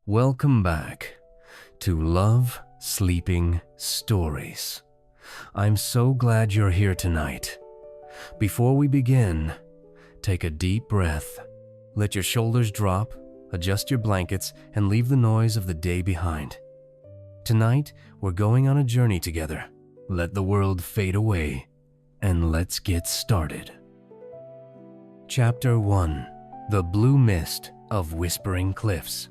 Welcome back to Love Sleeping Stories. I'm so glad you're here tonight. Before we begin, take a deep breath. Let your shoulders drop, adjust your blankets, and leave the noise of the day behind. Tonight, we're going on a journey together. Let the world fade away, and let's get started. Chapter 1: The Blue Mist of Whispering Cliffs.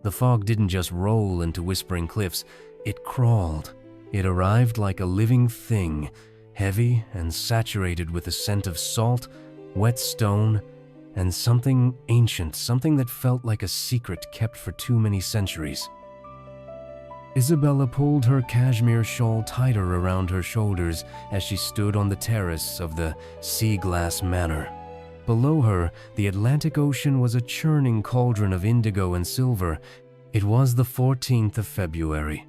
The fog didn't just roll into Whispering Cliffs, it crawled. It arrived like a living thing, heavy and saturated with a scent of salt, wet stone, and something ancient, something that felt like a secret kept for too many centuries. Isabella pulled her cashmere shawl tighter around her shoulders as she stood on the terrace of the Sea-Glass Manor. Below her, the Atlantic Ocean was a churning cauldron of indigo and silver. It was the 14th of February,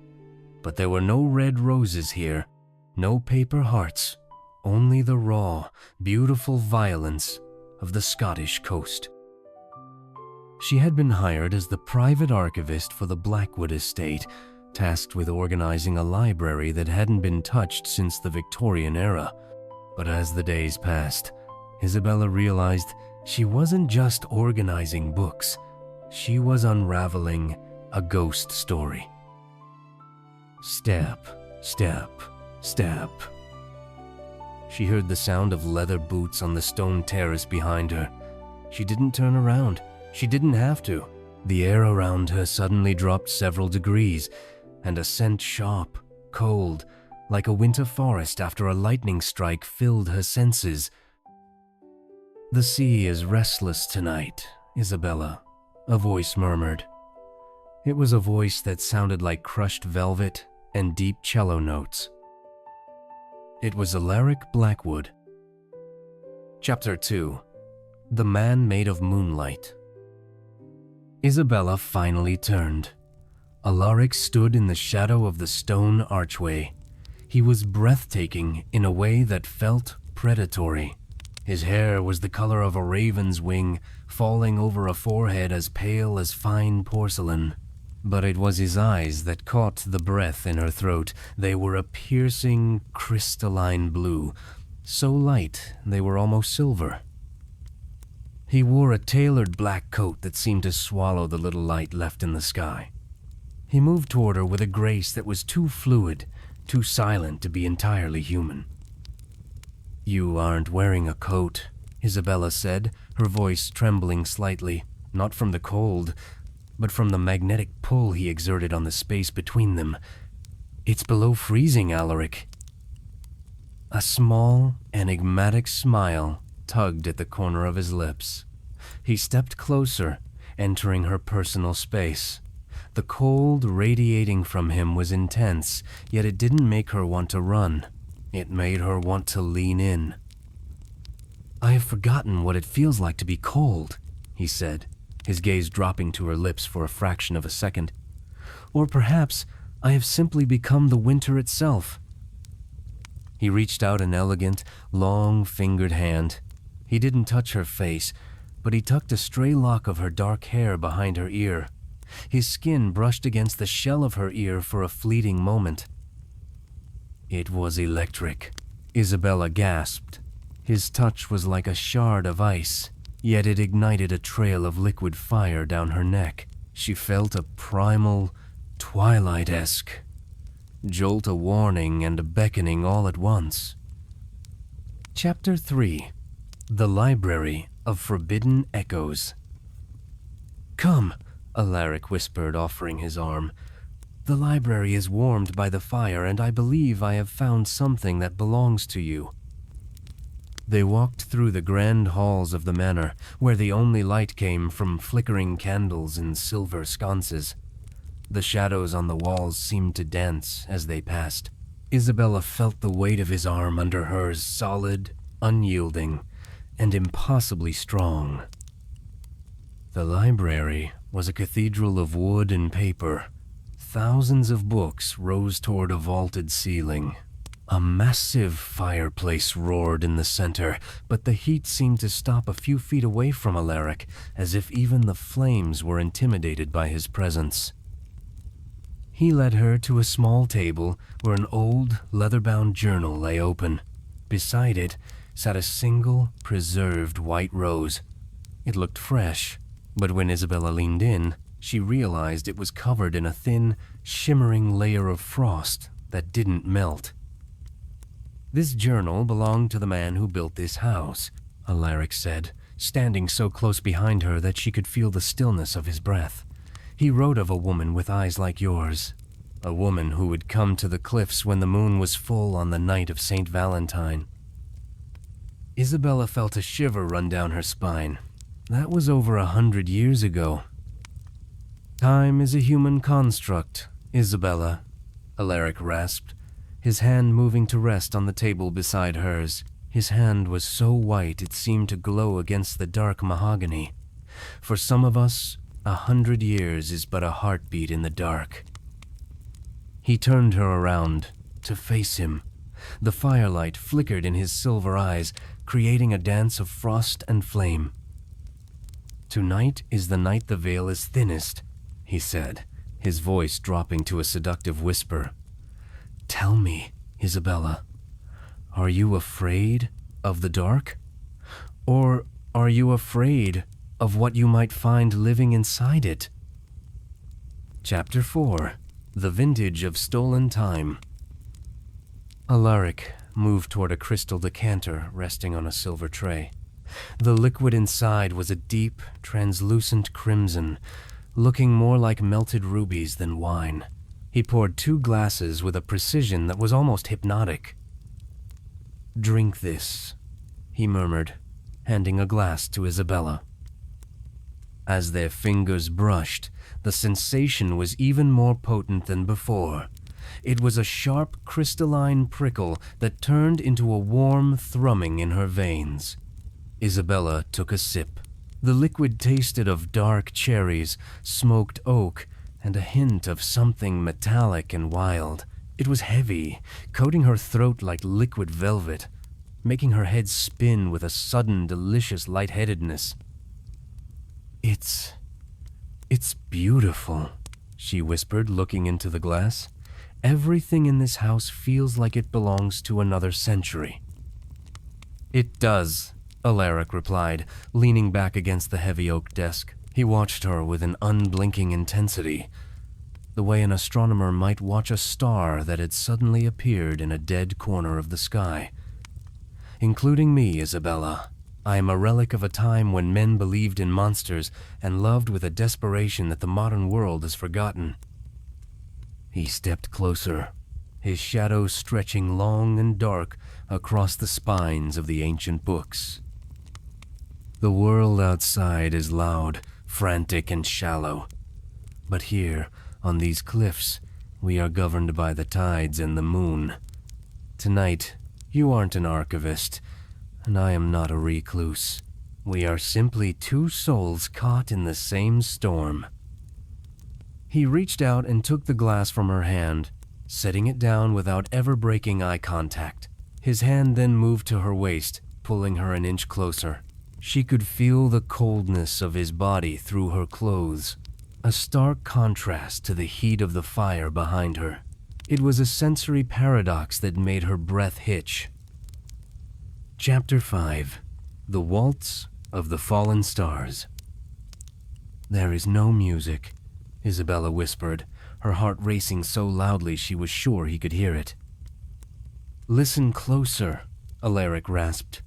but there were no red roses here, no paper hearts, only the raw, beautiful violence of the Scottish coast. She had been hired as the private archivist for the Blackwood estate, tasked with organizing a library that hadn't been touched since the Victorian era. But as the days passed, Isabella realized she wasn't just organizing books, she was unraveling a ghost story. Step, step, step. She heard the sound of leather boots on the stone terrace behind her. She didn't turn around. She didn't have to. The air around her suddenly dropped several degrees, and a scent sharp, cold, like a winter forest after a lightning strike filled her senses. "The sea is restless tonight, Isabella," a voice murmured. It was a voice that sounded like crushed velvet and deep cello notes. It was Alaric Blackwood. Chapter 2: The Man Made of Moonlight. Isabella finally turned. Alaric stood in the shadow of the stone archway. He was breathtaking in a way that felt predatory. His hair was the color of a raven's wing, falling over a forehead as pale as fine porcelain. But it was his eyes that caught the breath in her throat. They were a piercing, crystalline blue, so light they were almost silver. He wore a tailored black coat that seemed to swallow the little light left in the sky. He moved toward her with a grace that was too fluid, too silent to be entirely human. "You aren't wearing a coat," Isabella said, her voice trembling slightly, not from the cold, but from the magnetic pull he exerted on the space between them. "It's below freezing, Alaric." A small, enigmatic smile tugged at the corner of his lips. He stepped closer, entering her personal space. The cold radiating from him was intense, yet it didn't make her want to run. It made her want to lean in. "I have forgotten what it feels like to be cold," he said, his gaze dropping to her lips for a fraction of a second. "Or perhaps I have simply become the winter itself." He reached out an elegant, long-fingered hand. He didn't touch her face, but he tucked a stray lock of her dark hair behind her ear. His skin brushed against the shell of her ear for a fleeting moment. It was electric. Isabella gasped. His touch was like a shard of ice, yet it ignited a trail of liquid fire down her neck. She felt a primal, Twilight-esque jolt, a warning and a beckoning all at once. Chapter 3: The Library of Forbidden Echoes. "Come," Alaric whispered, offering his arm. "The library is warmed by the fire, and I believe I have found something that belongs to you." They walked through the grand halls of the manor, where the only light came from flickering candles in silver sconces. The shadows on the walls seemed to dance as they passed. Isabella felt the weight of his arm under hers, solid, unyielding, and impossibly strong. The library was a cathedral of wood and paper. Thousands of books rose toward a vaulted ceiling. A massive fireplace roared in the center, but the heat seemed to stop a few feet away from Alaric, as if even the flames were intimidated by his presence. He led her to a small table where an old, leather-bound journal lay open. Beside it sat a single, preserved white rose. It looked fresh, but when Isabella leaned in, she realized it was covered in a thin, shimmering layer of frost that didn't melt. "This journal belonged to the man who built this house," Alaric said, standing so close behind her that she could feel the stillness of his breath. "He wrote of a woman with eyes like yours, a woman who would come to the cliffs when the moon was full on the night of St. Valentine." Isabella felt a shiver run down her spine. That was over 100 years ago. "Time is a human construct, Isabella," Alaric rasped, his hand moving to rest on the table beside hers. His hand was so white it seemed to glow against the dark mahogany. For some of us, 100 years is but a heartbeat in the dark. He turned her around to face him. The firelight flickered in his silver eyes, creating a dance of frost and flame. "Tonight is the night the veil is thinnest," he said, his voice dropping to a seductive whisper. "Tell me, Isabella, are you afraid of the dark? Or are you afraid of what you might find living inside it?" Chapter 4. The Vintage of Stolen Time. Alaric moved toward a crystal decanter resting on a silver tray. The liquid inside was a deep, translucent crimson, looking more like melted rubies than wine. He poured 2 glasses with a precision that was almost hypnotic. "Drink this," he murmured, handing a glass to Isabella. As their fingers brushed, the sensation was even more potent than before. It was a sharp, crystalline prickle that turned into a warm thrumming in her veins. Isabella took a sip. The liquid tasted of dark cherries, smoked oak, and a hint of something metallic and wild. It was heavy, coating her throat like liquid velvet, making her head spin with a sudden, delicious lightheadedness. It's beautiful," she whispered, looking into the glass. "Everything in this house feels like it belongs to another century." "It does," Alaric replied, leaning back against the heavy oak desk. He watched her with an unblinking intensity, the way an astronomer might watch a star that had suddenly appeared in a dead corner of the sky. "Including me, Isabella. I am a relic of a time when men believed in monsters and loved with a desperation that the modern world has forgotten." He stepped closer, his shadow stretching long and dark across the spines of the ancient books. "The world outside is loud, frantic, and shallow. But here, on these cliffs, we are governed by the tides and the moon. Tonight, you aren't an archivist, and I am not a recluse. We are simply 2 souls caught in the same storm." He reached out and took the glass from her hand, setting it down without ever breaking eye contact. His hand then moved to her waist, pulling her an inch closer. She could feel the coldness of his body through her clothes, a stark contrast to the heat of the fire behind her. It was a sensory paradox that made her breath hitch. Chapter 5. The Waltz of the Fallen Stars. "There is no music," Isabella whispered, her heart racing so loudly she was sure he could hear it. "Listen closer," Alaric rasped.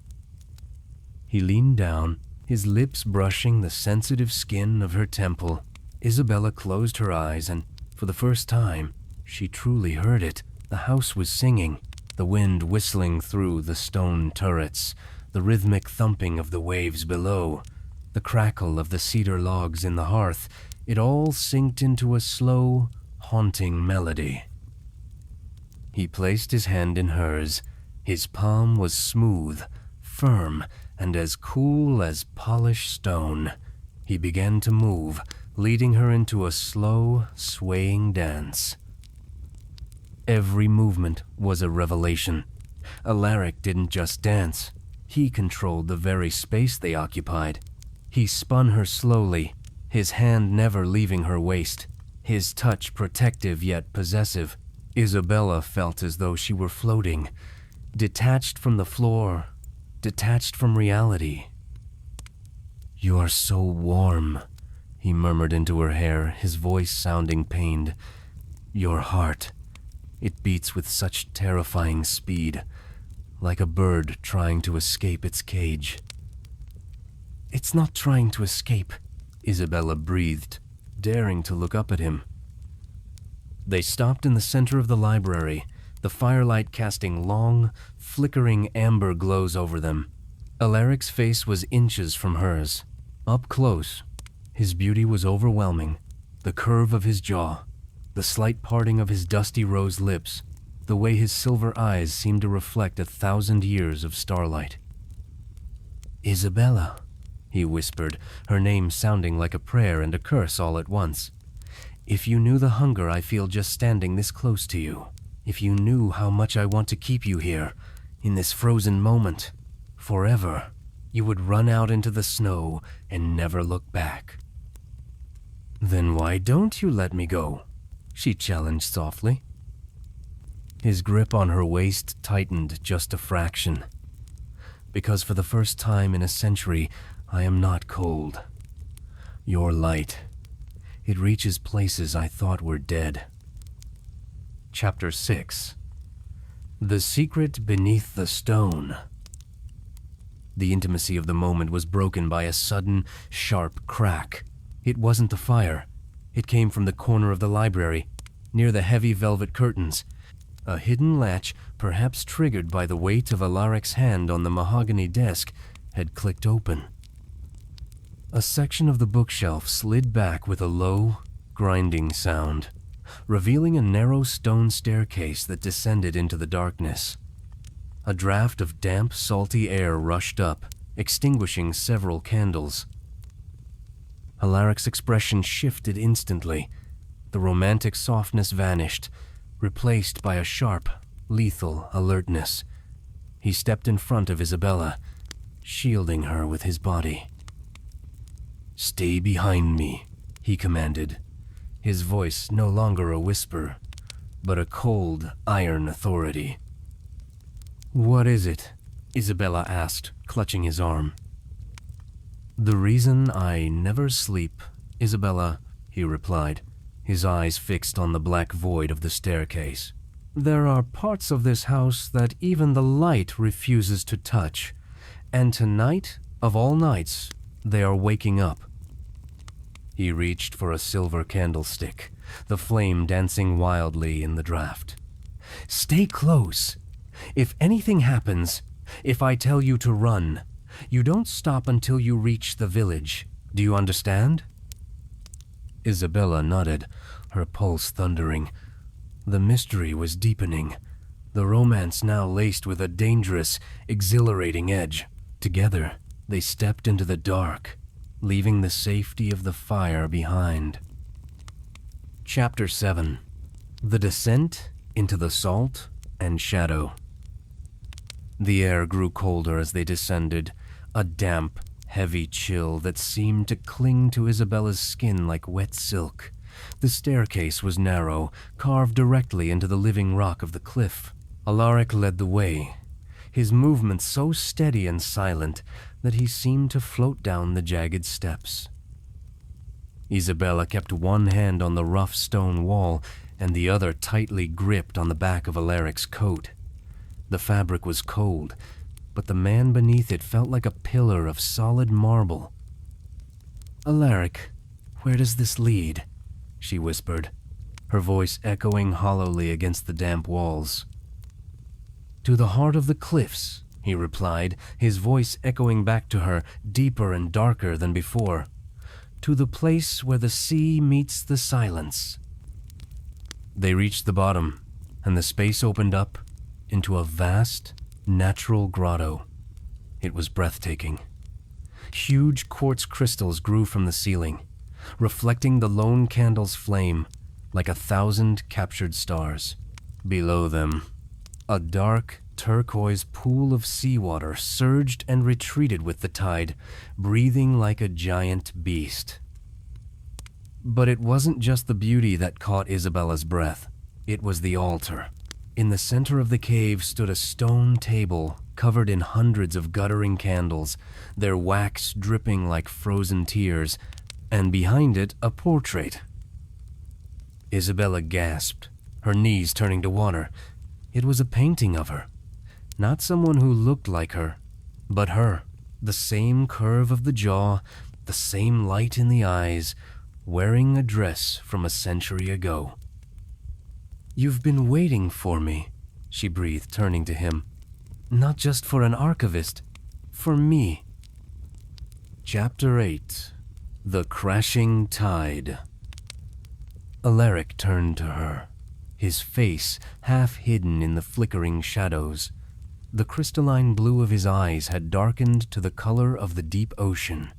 He leaned down, his lips brushing the sensitive skin of her temple. Isabella closed her eyes and, for the first time, she truly heard it. The house was singing, the wind whistling through the stone turrets, the rhythmic thumping of the waves below, the crackle of the cedar logs in the hearth. It all synced into a slow, haunting melody. He placed his hand in hers. His palm was smooth, firm, and as cool as polished stone. He began to move, leading her into a slow, swaying dance. Every movement was a revelation. Alaric didn't just dance. He controlled the very space they occupied. He spun her slowly, his hand never leaving her waist, his touch protective yet possessive. Isabella felt as though she were floating, detached from the floor, detached from reality. "You are so warm," he murmured into her hair, his voice sounding pained. "Your heart, it beats with such terrifying speed, like a bird trying to escape its cage." "It's not trying to escape," Isabella breathed, daring to look up at him. They stopped in the center of the library, the firelight casting long, flickering amber glows over them. Alaric's face was inches from hers. Up close, his beauty was overwhelming. The curve of his jaw, the slight parting of his dusty rose lips, the way his silver eyes seemed to reflect 1,000 years of starlight. "Isabella," he whispered, her name sounding like a prayer and a curse all at once. "If you knew the hunger I feel just standing this close to you, if you knew how much I want to keep you here, in this frozen moment, forever, you would run out into the snow and never look back." "Then why don't you let me go?" she challenged softly. His grip on her waist tightened just a fraction. "Because for the first time in a century, I am not cold. Your light, it reaches places I thought were dead." Chapter 6. The Secret Beneath the Stone. The intimacy of the moment was broken by a sudden, sharp crack. It wasn't the fire. It came from the corner of the library, near the heavy velvet curtains. A hidden latch, perhaps triggered by the weight of Alaric's hand on the mahogany desk, had clicked open. A section of the bookshelf slid back with a low, grinding sound, revealing a narrow stone staircase that descended into the darkness. A draft of damp, salty air rushed up, extinguishing several candles. Alaric's expression shifted instantly. The romantic softness vanished, replaced by a sharp, lethal alertness. He stepped in front of Isabella, shielding her with his body. "Stay behind me," he commanded, his voice no longer a whisper, but a cold, iron authority. "What is it?" Isabella asked, clutching his arm. "The reason I never sleep, Isabella," he replied, his eyes fixed on the black void of the staircase. "There are parts of this house that even the light refuses to touch, and tonight, of all nights, they are waking up." He reached for a silver candlestick, the flame dancing wildly in the draft. "Stay close. If anything happens, if I tell you to run, you don't stop until you reach the village. Do you understand?" Isabella nodded, her pulse thundering. The mystery was deepening, the romance now laced with a dangerous, exhilarating edge. Together, they stepped into the dark, leaving the safety of the fire behind. Chapter 7. The Descent into the Salt and Shadow. The air grew colder as they descended, a damp, heavy chill that seemed to cling to Isabella's skin like wet silk. The staircase was narrow, carved directly into the living rock of the cliff. Alaric led the way, his movements so steady and silent that he seemed to float down the jagged steps. Isabella kept one hand on the rough stone wall and the other tightly gripped on the back of Alaric's coat. The fabric was cold, but the man beneath it felt like a pillar of solid marble. "Alaric, where does this lead?" she whispered, her voice echoing hollowly against the damp walls. "To the heart of the cliffs," he replied, his voice echoing back to her, deeper and darker than before. "To the place where the sea meets the silence." They reached the bottom, and the space opened up into a vast, natural grotto. It was breathtaking. Huge quartz crystals grew from the ceiling, reflecting the lone candle's flame like 1,000 captured stars. Below them, a dark, turquoise pool of seawater surged and retreated with the tide, breathing like a giant beast. But it wasn't just the beauty that caught Isabella's breath. It was the altar. In the center of the cave stood a stone table covered in hundreds of guttering candles, their wax dripping like frozen tears, and behind it a portrait. Isabella gasped, her knees turning to water. It was a painting of her. Not someone who looked like her, but her. The same curve of the jaw, the same light in the eyes, wearing a dress from a century ago. "You've been waiting for me," she breathed, turning to him. "Not just for an archivist, for me." Chapter 8. The Crashing Tide. Alaric turned to her, his face half hidden in the flickering shadows. The crystalline blue of his eyes had darkened to the color of the deep ocean.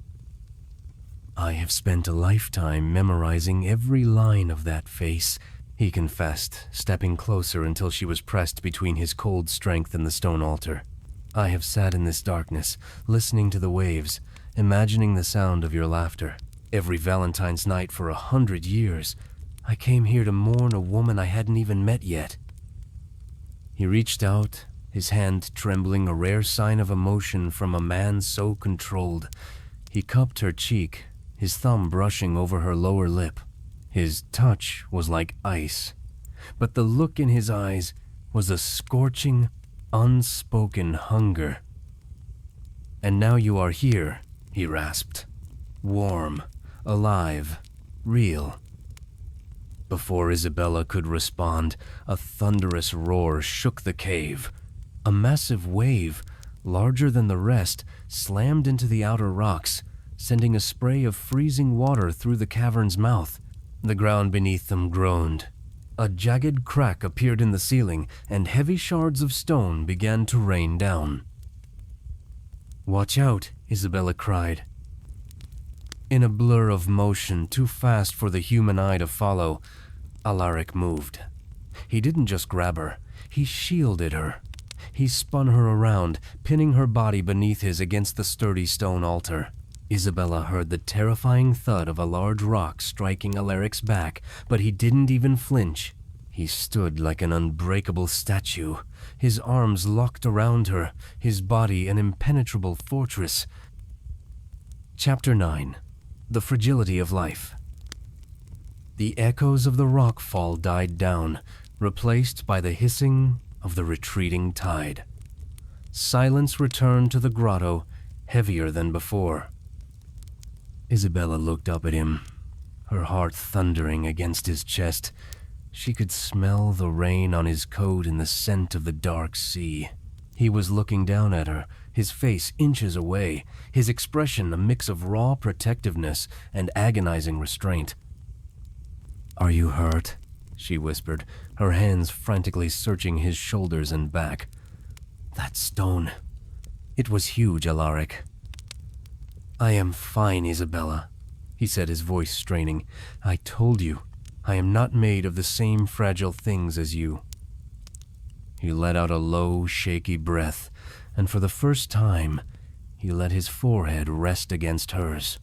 "I have spent a lifetime memorizing every line of that face," he confessed, stepping closer until she was pressed between his cold strength and the stone altar. "I have sat in this darkness, listening to the waves, imagining the sound of your laughter. Every Valentine's night for 100 years. I came here to mourn a woman I hadn't even met yet." He reached out, his hand trembling, a rare sign of emotion from a man so controlled. He cupped her cheek, his thumb brushing over her lower lip. His touch was like ice, but the look in his eyes was a scorching, unspoken hunger. "And now you are here," he rasped. "Warm, alive, real." Before Isabella could respond, a thunderous roar shook the cave. A massive wave, larger than the rest, slammed into the outer rocks, sending a spray of freezing water through the cavern's mouth. The ground beneath them groaned. A jagged crack appeared in the ceiling, and heavy shards of stone began to rain down. "Watch out," Isabella cried. In a blur of motion too fast for the human eye to follow, Alaric moved. He didn't just grab her, he shielded her. He spun her around, pinning her body beneath his against the sturdy stone altar. Isabella heard the terrifying thud of a large rock striking Alaric's back, but he didn't even flinch. He stood like an unbreakable statue, his arms locked around her, his body an impenetrable fortress. Chapter 9. The Fragility of Life. The echoes of the rockfall died down, replaced by the hissing of the retreating tide. Silence returned to the grotto, heavier than before. Isabella looked up at him, her heart thundering against his chest. She could smell the rain on his coat and the scent of the dark sea. He was looking down at her, his face inches away, his expression a mix of raw protectiveness and agonizing restraint. "Are you hurt?" she whispered, her hands frantically searching his shoulders and back. "That stone. It was huge, Alaric." "I am fine, Isabella," he said, his voice straining. "I told you, I am not made of the same fragile things as you." He let out a low, shaky breath, and for the first time, he let his forehead rest against hers.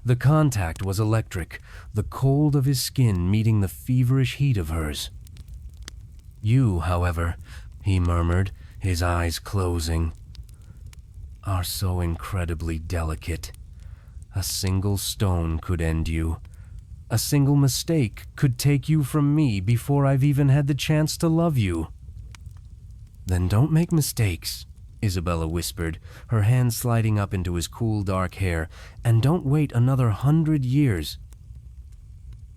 The contact was electric, the cold of his skin meeting the feverish heat of hers. "You, however," he murmured, his eyes closing, "are so incredibly delicate. A single stone could end you. A single mistake could take you from me before I've even had the chance to love you." "Then don't make mistakes," Isabella whispered, her hand sliding up into his cool dark hair, "and don't wait another 100 years.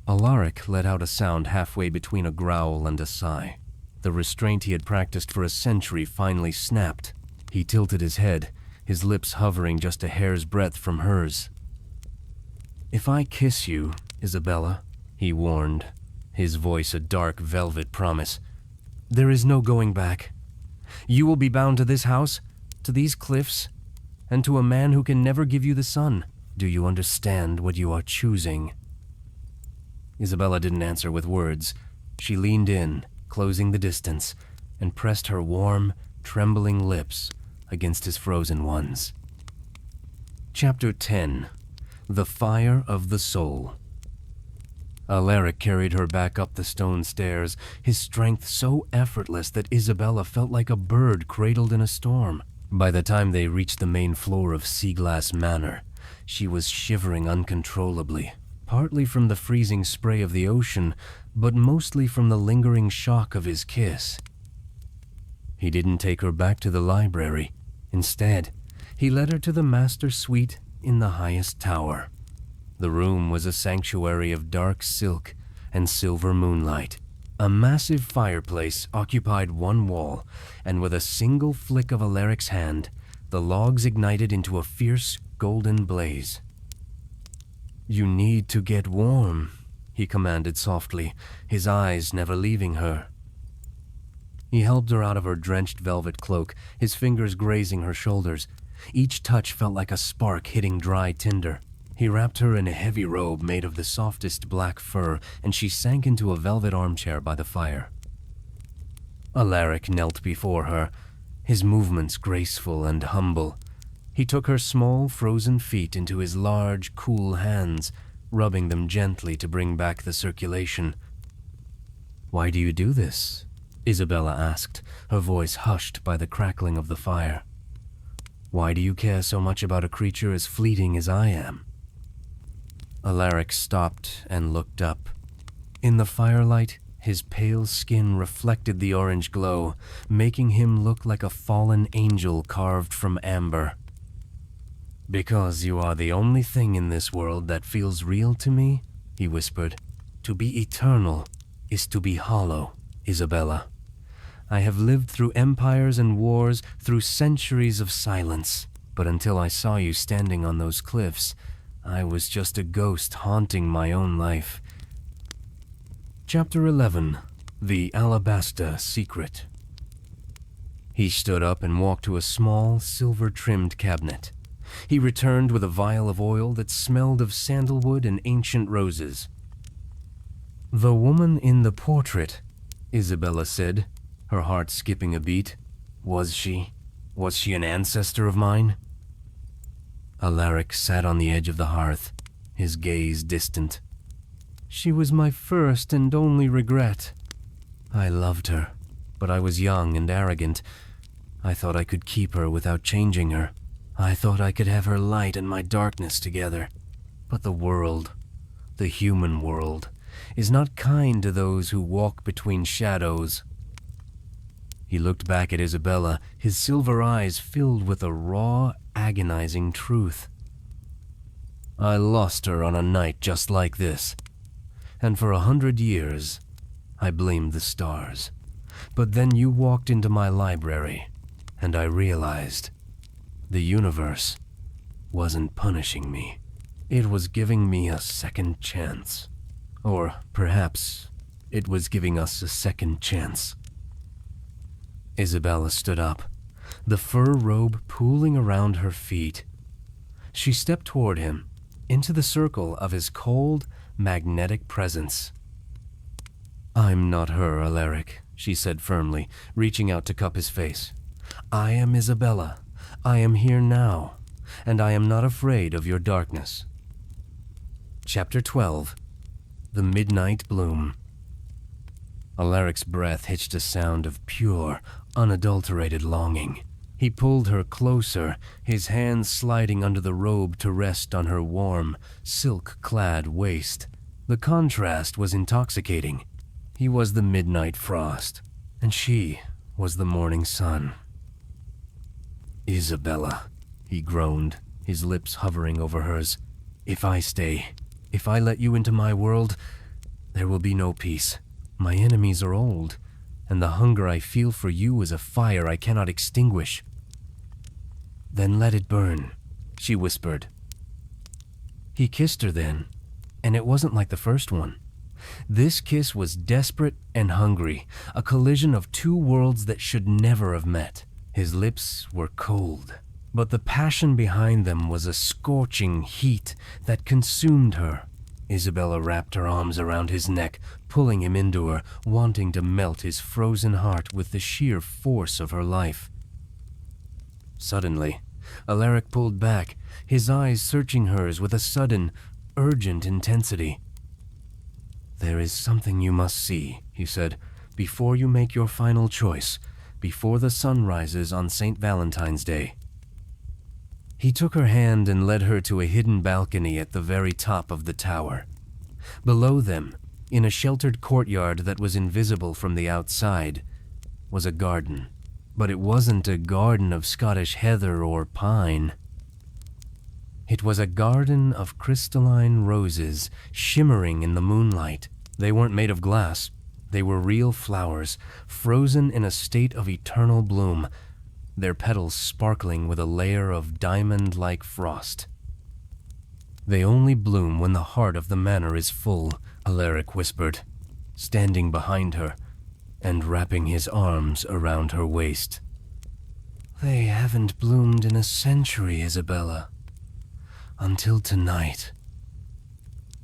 Alaric let out a sound halfway between a growl and a sigh. The restraint he had practiced for a century finally snapped. He tilted his head, his lips hovering just a hair's breadth from hers. "If I kiss you, Isabella," he warned, his voice a dark velvet promise, "there is no going back. You will be bound to this house, to these cliffs, and to a man who can never give you the sun. Do you understand what you are choosing?" Isabella didn't answer with words. She leaned in, closing the distance, and pressed her warm, trembling lips against his frozen ones. Chapter 10. The Fire of the Soul. Alaric carried her back up the stone stairs, his strength so effortless that Isabella felt like a bird cradled in a storm. By the time they reached the main floor of Sea-Glass Manor, she was shivering uncontrollably, partly from the freezing spray of the ocean, but mostly from the lingering shock of his kiss. He didn't take her back to the library. Instead, he led her to the master suite in the highest tower. The room was a sanctuary of dark silk and silver moonlight. A massive fireplace occupied one wall, and with a single flick of Alaric's hand, the logs ignited into a fierce golden blaze. "You need to get warm," he commanded softly, his eyes never leaving her. He helped her out of her drenched velvet cloak, his fingers grazing her shoulders. Each touch felt like a spark hitting dry tinder. He wrapped her in a heavy robe made of the softest black fur, and she sank into a velvet armchair by the fire. Alaric knelt before her, his movements graceful and humble. He took her small, frozen feet into his large, cool hands, rubbing them gently to bring back the circulation. "Why do you do this?" Isabella asked, her voice hushed by the crackling of the fire. "Why do you care so much about a creature as fleeting as I am?" Alaric stopped and looked up. In the firelight, his pale skin reflected the orange glow, making him look like a fallen angel carved from amber. "Because you are the only thing in this world that feels real to me," he whispered. "To be eternal is to be hollow, Isabella. I have lived through empires and wars, through centuries of silence, but until I saw you standing on those cliffs, I was just a ghost haunting my own life." Chapter 11. The Alabaster Secret. He stood up and walked to a small, silver-trimmed cabinet. He returned with a vial of oil that smelled of sandalwood and ancient roses. "The woman in the portrait," Isabella said, her heart skipping a beat. Was she an ancestor of mine? Alaric sat on the edge of the hearth, his gaze distant. "She was my first and only regret. I loved her, but I was young and arrogant. I thought I could keep her without changing her. I thought I could have her light and my darkness together. But the world, the human world, is not kind to those who walk between shadows." He looked back at Isabella, his silver eyes filled with a raw, agonizing truth. "I lost her on a night just like this, and for 100 years, I blamed the stars. But then you walked into my library, and I realized the universe wasn't punishing me. It was giving me a second chance. Or perhaps it was giving us a second chance." Isabella stood up, the fur robe pooling around her feet. She stepped toward him, into the circle of his cold, magnetic presence. "I'm not her, Alaric," she said firmly, reaching out to cup his face. "I am Isabella. I am here now, and I am not afraid of your darkness." Chapter 12. The Midnight Bloom. Alaric's breath hitched a sound of pure, unadulterated longing. He pulled her closer, his hands sliding under the robe to rest on her warm, silk-clad waist. The contrast was intoxicating. He was the midnight frost, and she was the morning sun. "Isabella," he groaned, his lips hovering over hers. "If I stay, if I let you into my world, there will be no peace. My enemies are old, and the hunger I feel for you is a fire I cannot extinguish." "Then let it burn," she whispered. He kissed her then, and it wasn't like the first one. This kiss was desperate and hungry, a collision of two worlds that should never have met. His lips were cold, but the passion behind them was a scorching heat that consumed her. Isabella wrapped her arms around his neck, pulling him into her, wanting to melt his frozen heart with the sheer force of her life. Suddenly, Alaric pulled back, his eyes searching hers with a sudden, urgent intensity. "There is something you must see," he said, "before you make your final choice, before the sun rises on St. Valentine's Day." He took her hand and led her to a hidden balcony at the very top of the tower. Below them, in a sheltered courtyard that was invisible from the outside, was a garden. But it wasn't a garden of Scottish heather or pine. It was a garden of crystalline roses, shimmering in the moonlight. They weren't made of glass. They were real flowers, frozen in a state of eternal bloom, their petals sparkling with a layer of diamond-like frost. "They only bloom when the heart of the manor is full," Alaric whispered, standing behind her and wrapping his arms around her waist. "They haven't bloomed in a century, Isabella. Until tonight."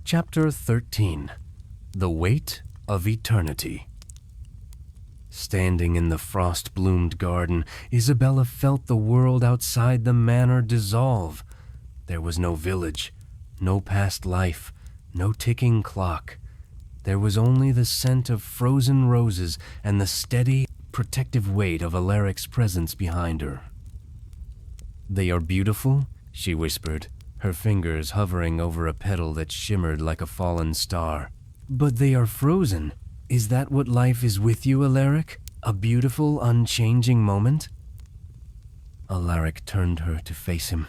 Chapter 13. The Weight of Eternity. Standing in the frost-bloomed garden, Isabella felt the world outside the manor dissolve. There was no village, no past life, no ticking clock. There was only the scent of frozen roses and the steady, protective weight of Alaric's presence behind her. "They are beautiful," she whispered, her fingers hovering over a petal that shimmered like a fallen star. "But they are frozen. Is that what life is with you, Alaric? A beautiful, unchanging moment?" Alaric turned her to face him.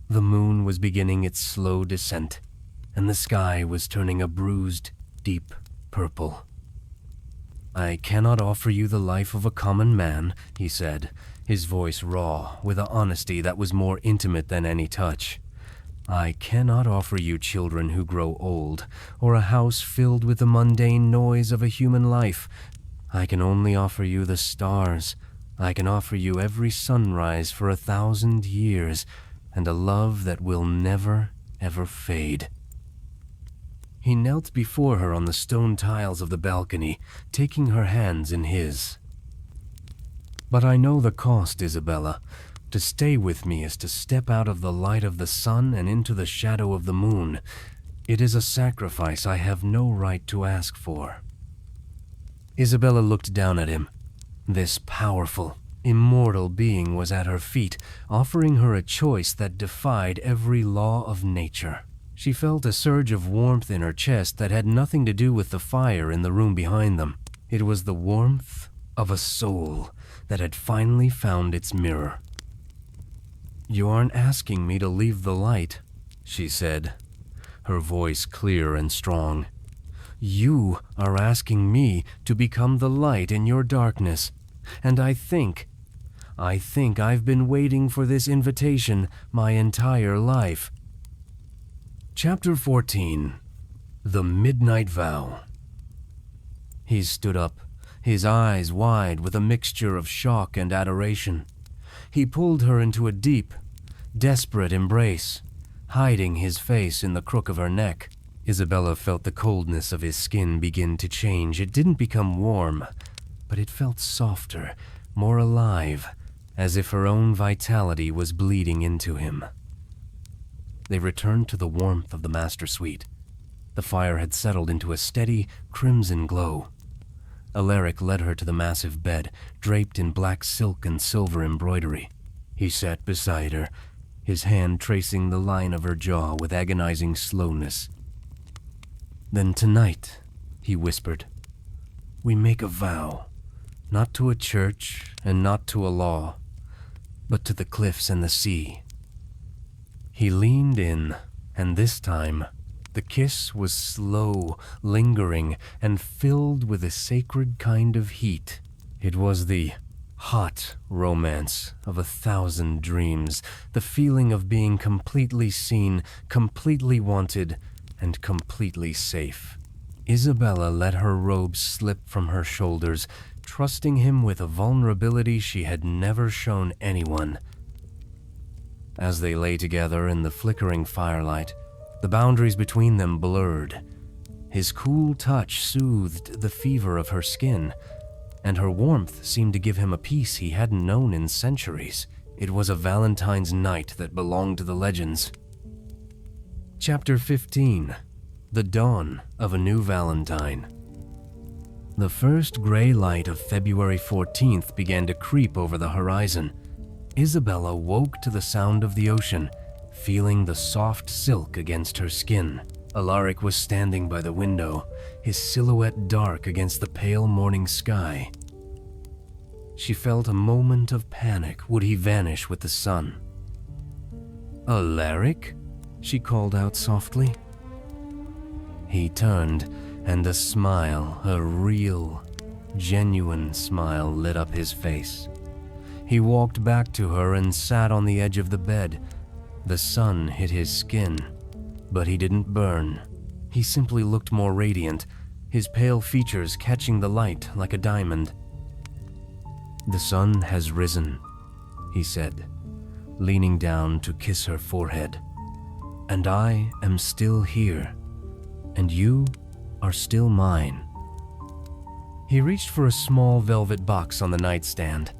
The moon was beginning its slow descent, and the sky was turning a bruised, deep purple. "I cannot offer you the life of a common man," he said, his voice raw with an honesty that was more intimate than any touch. "I cannot offer you children who grow old, or a house filled with the mundane noise of a human life. I can only offer you the stars. I can offer you every sunrise for 1,000 years, and a love that will never, ever fade." He knelt before her on the stone tiles of the balcony, taking her hands in his. "But I know the cost, Isabella. To stay with me is to step out of the light of the sun and into the shadow of the moon. It is a sacrifice I have no right to ask for." Isabella looked down at him. This powerful, immortal being was at her feet, offering her a choice that defied every law of nature. She felt a surge of warmth in her chest that had nothing to do with the fire in the room behind them. It was the warmth of a soul that had finally found its mirror. "You aren't asking me to leave the light," she said, her voice clear and strong. "You are asking me to become the light in your darkness, and I think I've been waiting for this invitation my entire life." Chapter 14. The Midnight Vow. He stood up, his eyes wide with a mixture of shock and adoration. He pulled her into a deep, desperate embrace, hiding his face in the crook of her neck. Isabella felt the coldness of his skin begin to change. It didn't become warm, but it felt softer, more alive, as if her own vitality was bleeding into him. They returned to the warmth of the master suite. The fire had settled into a steady, crimson glow. Alaric led her to the massive bed, draped in black silk and silver embroidery. He sat beside her, his hand tracing the line of her jaw with agonizing slowness. "Then tonight," he whispered, "we make a vow, not to a church and not to a law, but to the cliffs and the sea." He leaned in, and this time, the kiss was slow, lingering, and filled with a sacred kind of heat. It was the hot romance of 1,000 dreams, the feeling of being completely seen, completely wanted, and completely safe. Isabella let her robes slip from her shoulders, trusting him with a vulnerability she had never shown anyone. As they lay together in the flickering firelight, The boundaries between them blurred. His cool touch soothed the fever of her skin, and her warmth seemed to give him a peace he hadn't known in centuries. It was a Valentine's night that belonged to the legends. Chapter 15. The Dawn of a New Valentine. The first gray light of February 14th began to creep over the horizon. Isabella woke to the sound of the ocean, feeling the soft silk against her skin. Alaric was standing by the window, his silhouette dark against the pale morning sky. She felt a moment of panic. Would he vanish with the sun? "Alaric?" she called out softly. He turned, and a smile, a real, genuine smile, lit up his face. He walked back to her and sat on the edge of the bed. The sun hit his skin, but he didn't burn. He simply looked more radiant, his pale features catching the light like a diamond. "The sun has risen," he said, leaning down to kiss her forehead. "And I am still here, and you are still mine." He reached for a small velvet box on the nightstand.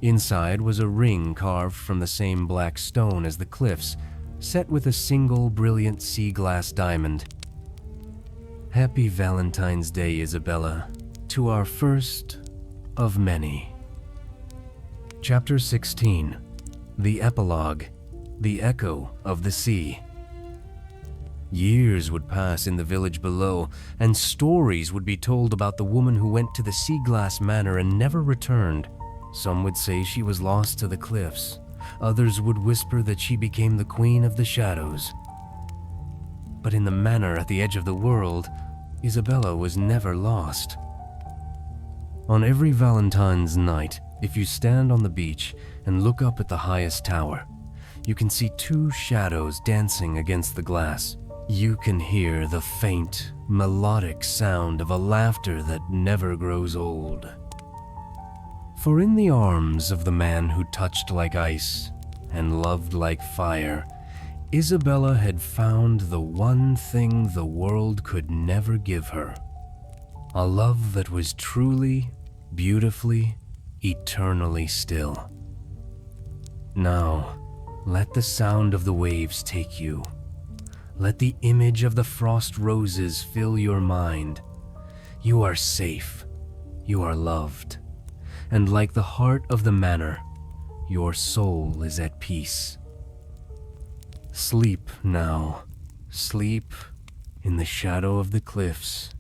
Inside was a ring carved from the same black stone as the cliffs, set with a single brilliant sea-glass diamond. "Happy Valentine's Day, Isabella, to our first of many." Chapter 16. The Epilogue. The Echo of the Sea. Years would pass in the village below, and stories would be told about the woman who went to the Sea-Glass Manor and never returned. Some would say she was lost to the cliffs. Others would whisper that she became the Queen of the Shadows. But in the manor at the edge of the world, Isabella was never lost. On every Valentine's night, if you stand on the beach and look up at the highest tower, you can see two shadows dancing against the glass. You can hear the faint, melodic sound of a laughter that never grows old. For in the arms of the man who touched like ice and loved like fire, Isabella had found the one thing the world could never give her. A love that was truly, beautifully, eternally still. Now, let the sound of the waves take you. Let the image of the frost roses fill your mind. You are safe. You are loved. And like the heart of the manor, your soul is at peace. Sleep now. Sleep in the shadow of the cliffs.